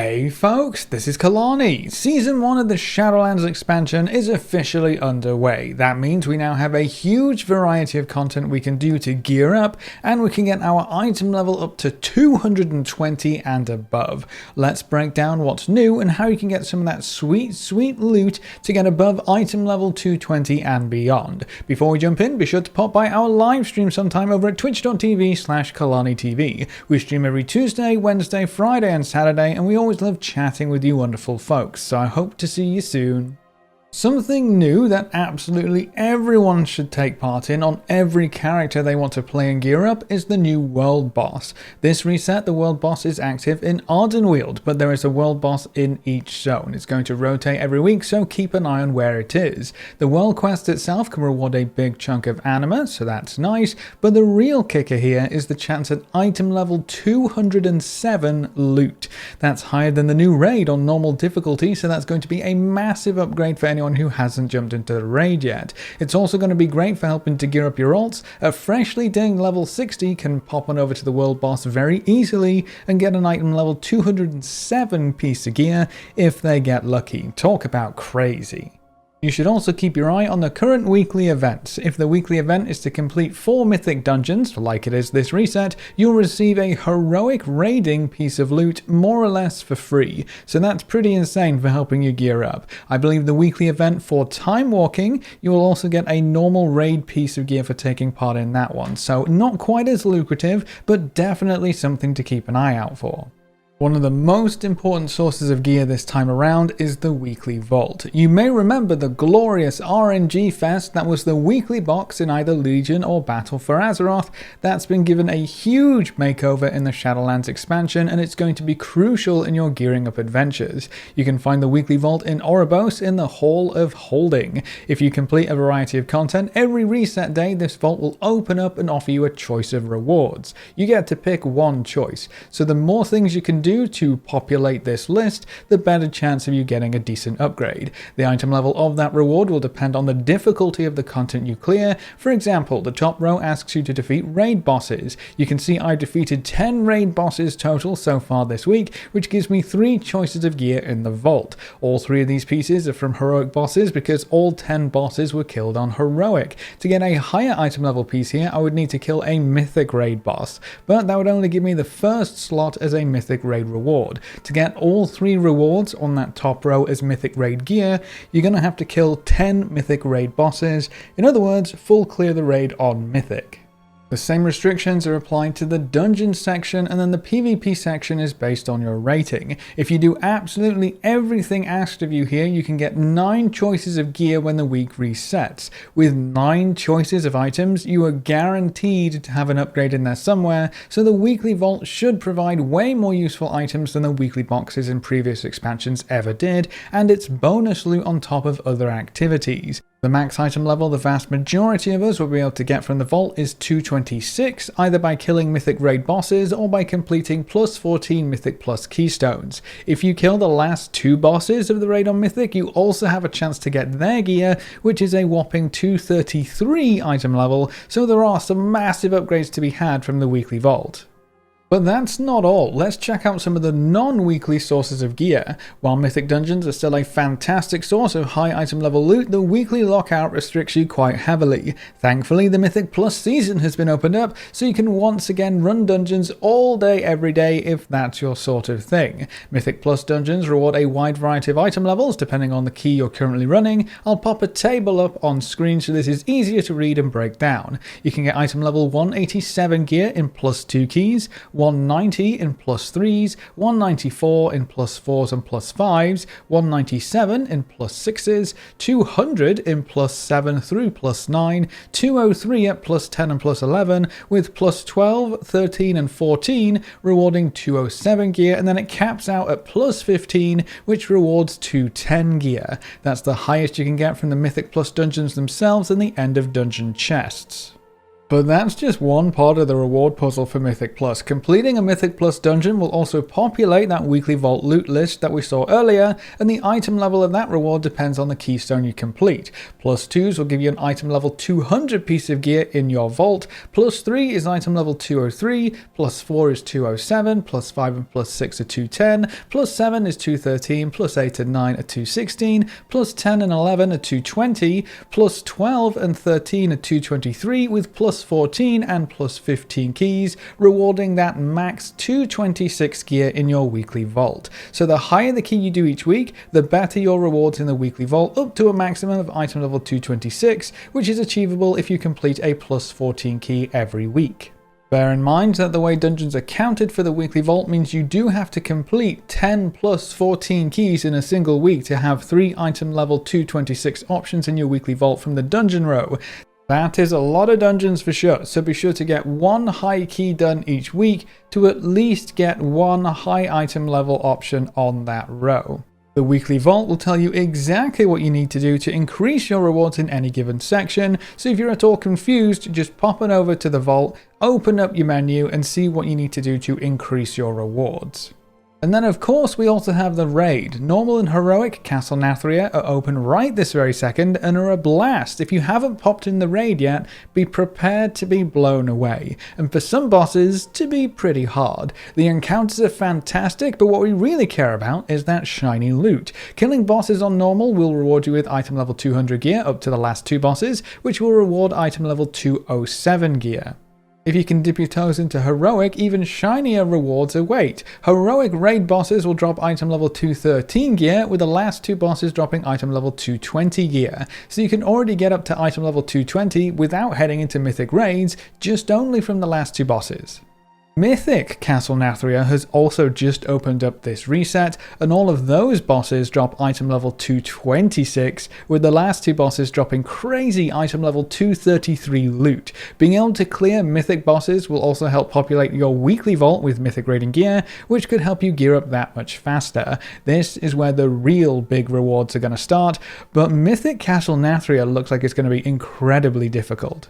Hey folks, this is Kalani. Season 1 of the Shadowlands expansion is officially underway. That means we now have a huge variety of content we can do to gear up, and we can get our item level up to 220 and above. Let's break down what's new and how you can get some of that sweet loot to get above item level 220 and beyond. Before we jump in, be sure to pop by our live stream sometime over at twitch.tv/KalaniTV. We stream every Tuesday, Wednesday, Friday and Saturday, and we always love chatting with you wonderful folks, so I hope to see you soon. Something new that absolutely everyone should take part in on every character they want to play and gear up is the new world boss. This reset, the world boss is active in Ardenweald, but there is a world boss in each zone. It's going to rotate every week, so keep an eye on where it is. The world quest itself can reward a big chunk of anima, so that's nice, but the real kicker here is the chance at item level 207 loot. That's higher than the new raid on normal difficulty, so that's going to be a massive upgrade for anyone who hasn't jumped into the raid yet. It's also going to be great for helping to gear up your alts. A freshly dinged level 60 can pop on over to the world boss very easily and get an item level 207 piece of gear if they get lucky. Talk about crazy. You should also keep your eye on the current weekly events. If the weekly event is to complete 4 mythic dungeons, like it is this reset, you'll receive a heroic raiding piece of loot more or less for free. So that's pretty insane for helping you gear up. I believe the weekly event for time walking, you will also get a normal raid piece of gear for taking part in that one. So not quite as lucrative, but definitely something to keep an eye out for. One of the most important sources of gear this time around is the weekly vault. You may remember the glorious RNG fest that was the weekly box in either Legion or Battle for Azeroth. That's been given a huge makeover in the Shadowlands expansion, and it's going to be crucial in your gearing up adventures. You can find the weekly vault in Oribos in the Hall of Holding. If you complete a variety of content, every reset day this vault will open up and offer you a choice of rewards. You get to pick one choice, so the more things you can do to populate this list, the better chance of you getting a decent upgrade. The item level of that reward will depend on the difficulty of the content you clear. For example, the top row asks you to defeat raid bosses. You can see I defeated 10 raid bosses total so far this week, which gives me 3 choices of gear in the vault. All 3 of these pieces are from heroic bosses because all 10 bosses were killed on heroic. To get a higher item level piece here, I would need to kill a mythic raid boss, but that would only give me the first slot as a mythic raid reward. To get all 3 rewards on that top row as mythic raid gear, you're going to have to kill 10 mythic raid bosses. In other words, full clear the raid on mythic. The same restrictions are applied to the dungeon section, and then the PvP section is based on your rating. If you do absolutely everything asked of you here, you can get 9 choices of gear when the week resets. With 9 choices of items, you are guaranteed to have an upgrade in there somewhere, so the weekly vault should provide way more useful items than the weekly boxes in previous expansions ever did, and it's bonus loot on top of other activities. The max item level the vast majority of us will be able to get from the vault is 226, either by killing mythic raid bosses or by completing plus 14 mythic plus keystones. If you kill the last 2 bosses of the raid on mythic, you also have a chance to get their gear, which is a whopping 233 item level, so there are some massive upgrades to be had from the weekly vault. But that's not all. Let's check out some of the non-weekly sources of gear. While mythic dungeons are still a fantastic source of high item level loot, the weekly lockout restricts you quite heavily. Thankfully, the Mythic Plus season has been opened up, so you can once again run dungeons all day every day if that's your sort of thing. Mythic Plus dungeons reward a wide variety of item levels depending on the key you're currently running. I'll pop a table up on screen so this is easier to read and break down. You can get item level 187 gear in plus 2 keys, 190 in plus 3s, 194 in plus 4s and plus 5s, 197 in plus 6s, 200 in plus 7 through plus 9, 203 at plus 10 and plus 11, with plus 12, 13 and 14 rewarding 207 gear, and then it caps out at plus 15, which rewards 210 gear. That's the highest you can get from the Mythic Plus dungeons themselves and the end of dungeon chests. But that's just one part of the reward puzzle for Mythic Plus. Completing a Mythic Plus dungeon will also populate that weekly vault loot list that we saw earlier, and the item level of that reward depends on the keystone you complete. +2s will give you an item level 200 piece of gear in your vault, +3 is item level 203, +4 is 207, +5 and +6 are 210, +7 is 213, +8 and 9 are 216, +10 and 11 are 220, +12 and 13 are 223, with +14 and +15 keys, rewarding that max 226 gear in your weekly vault. So the higher the key you do each week, the better your rewards in the weekly vault, up to a maximum of item level 226, which is achievable if you complete a +14 key every week. Bear in mind that the way dungeons are counted for the weekly vault means you do have to complete 10 plus 14 keys in a single week to have 3 item level 226 options in your weekly vault from the dungeon row. That is a lot of dungeons for sure, so be sure to get one high key done each week to at least get one high item level option on that row. The weekly vault will tell you exactly what you need to do to increase your rewards in any given section, so if you're at all confused, just pop on over to the vault, open up your menu and see what you need to do to increase your rewards. And then of course we also have the raid. Normal and heroic Castle Nathria are open right this very second and are a blast. If you haven't popped in the raid yet, be prepared to be blown away. And for some bosses, to be pretty hard. The encounters are fantastic, but what we really care about is that shiny loot. Killing bosses on normal will reward you with item level 200 gear up to the last 2 bosses, which will reward item level 207 gear. If you can dip your toes into heroic, even shinier rewards await. Heroic raid bosses will drop item level 213 gear, with the last 2 bosses dropping item level 220 gear. So you can already get up to item level 220 without heading into mythic raids, just only from the last 2 bosses. Mythic Castle Nathria has also just opened up this reset, and all of those bosses drop item level 226, with the last 2 bosses dropping crazy item level 233 loot. Being able to clear mythic bosses will also help populate your weekly vault with mythic raiding gear, which could help you gear up that much faster. This is where the real big rewards are going to start, but Mythic Castle Nathria looks like it's going to be incredibly difficult.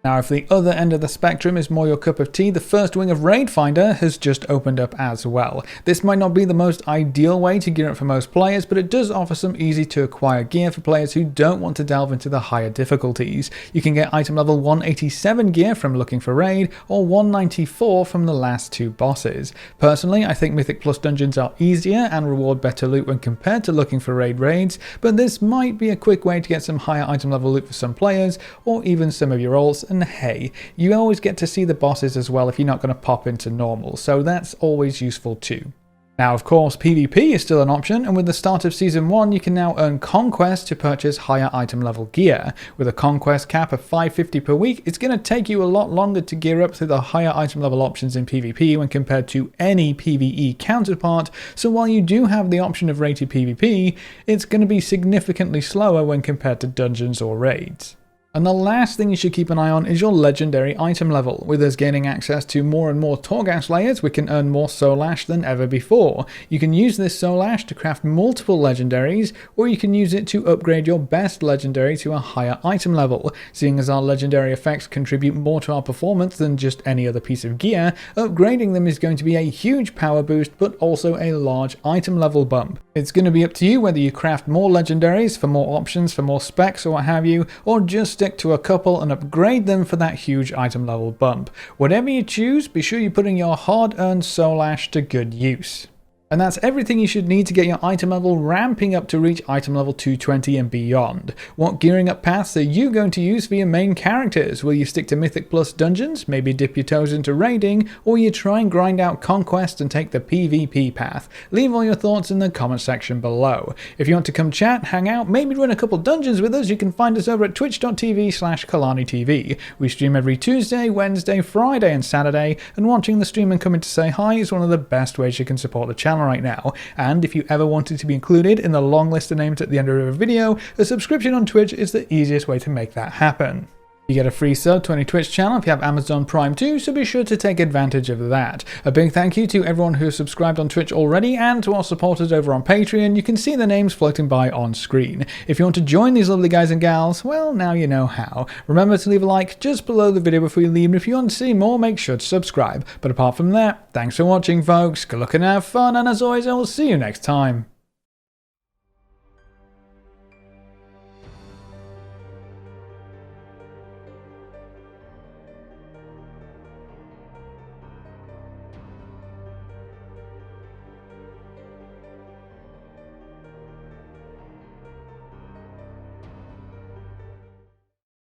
Now, if the other end of the spectrum is more your cup of tea, the first wing of Raid Finder has just opened up as well. This might not be the most ideal way to gear up for most players, but it does offer some easy to acquire gear for players who don't want to delve into the higher difficulties. You can get item level 187 gear from looking for raid, or 194 from the last 2 bosses. Personally, I think Mythic Plus dungeons are easier and reward better loot when compared to looking for raid raids, but this might be a quick way to get some higher item level loot for some players, or even some of your alts. And hey, you always get to see the bosses as well if you're not going to pop into normal, so that's always useful too. Now, of course, PvP is still an option, and with the start of Season 1, you can now earn Conquest to purchase higher item level gear. With a Conquest cap of 550 per week, it's going to take you a lot longer to gear up to the higher item level options in PvP when compared to any PvE counterpart, so while you do have the option of rated PvP, it's going to be significantly slower when compared to dungeons or raids. And the last thing you should keep an eye on is your legendary item level. With us gaining access to more and more Torghast layers, we can earn more Soul Ash than ever before. You can use this Soul Ash to craft multiple legendaries, or you can use it to upgrade your best legendary to a higher item level. Seeing as our legendary effects contribute more to our performance than just any other piece of gear, upgrading them is going to be a huge power boost, but also a large item level bump. It's going to be up to you whether you craft more legendaries for more options, for more specs or what have you, or just stick to a couple and upgrade them for that huge item level bump. Whatever you choose, be sure you're putting your hard-earned Soul Ash to good use. And that's everything you should need to get your item level ramping up to reach item level 220 and beyond. What gearing up paths are you going to use for your main characters? Will you stick to Mythic Plus dungeons, maybe dip your toes into raiding, or you try and grind out Conquest and take the PvP path? Leave all your thoughts in the comment section below. If you want to come chat, hang out, maybe run a couple dungeons with us, you can find us over at twitch.tv/KalaniTV. We stream every Tuesday, Wednesday, Friday and Saturday, and watching the stream and coming to say hi is one of the best ways you can support the channel right now. And if you ever wanted to be included in the long list of names at the end of a video, a subscription on Twitch is the easiest way to make that happen. You get a free sub to any Twitch channel if you have Amazon Prime too, so be sure to take advantage of that. A big thank you to everyone who has subscribed on Twitch already and to our supporters over on Patreon. You can see the names floating by on screen. If you want to join these lovely guys and gals, well, now you know how. Remember to leave a like just below the video before you leave, and if you want to see more, make sure to subscribe. But apart from that, thanks for watching, folks. Good luck and have fun, and as always, I will see you next time.